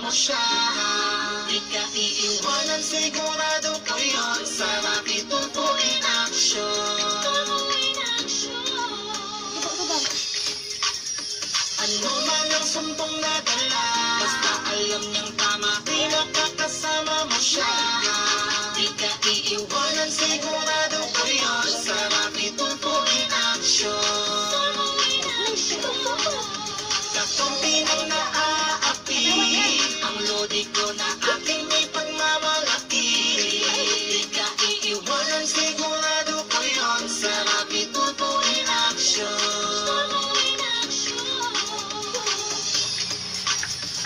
mo siya. Di ka iiwanan, sigurado ko yun. Sarap itutuin aksyon. Ano man ang sumpong nadala, basta alam niyang tama, di makakasama mo siya. Di ka iiwanan, sigurado ko yun. Sarap itutuin aksyon. Kakampi ng naaapi, ang lodi ko na aking may pagmamalaki. Di ka iiwanan, sigurado ko yun. Sarap itutuin aksyon.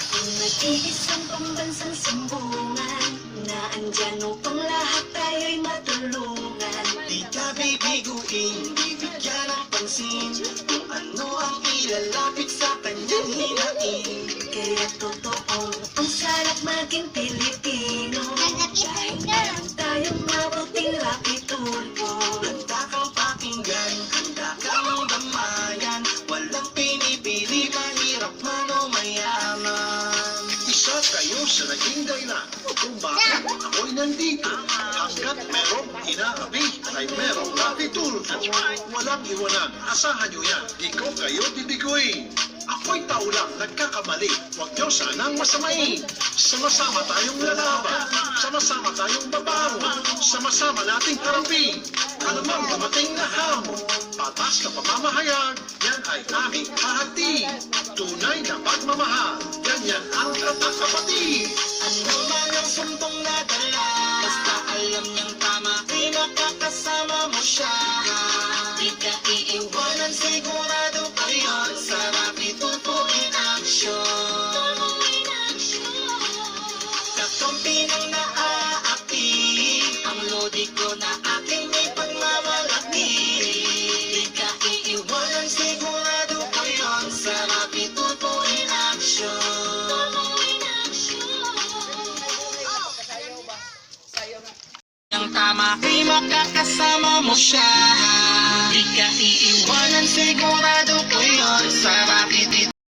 Kung nag-iisang pambansang sambungan, na andyan upang lahat tayo'y matulungan. Di ka bibiguin, bibigyan ng pansin, kung ano ang ilalapit sa kanyang hinain. Kaya totoo, ang sarap maging Pilipino. Dahil meron tayong mabuting Rapi Tulfo. Handa kang pakinggan, handa kang damayan, walang pinipili, mahirap man o mayaman. Isa kayo sa naging dahilan kung bakit ako'y nandito. Hanggat merong inaabi ay merong Rapi Tulfo. Walang iwanan, asahan nyo yan. Di ko kayo bibiguin. Ako'y tao lang nagkakamali. Huwag nyo sanang masamain. Sama-sama tayong lalaban. Sama-sama tayong babangon. Sama-sama nating harapin anumang dumating na hamon. Patas na pamamahayag, yan ay aming hahati. Tunay na pagmamahal, yan ang kapatid. Ano man ang sumpong nadala, basta alam niyang tama, di makakasama mo siya. Di ka iiwanan, sigurado ko yun. Sarap itutuin aksyon. Kakampi ng naaapi, ang lodi ko na aking may pagmamalaki. Di ka iiwanan, sigurado ko yun. Sarap itutuin aksyon. Ang tama, di makakasama mo siya. Di ka iiwanan, sigurado ko yun. Sarap itutuin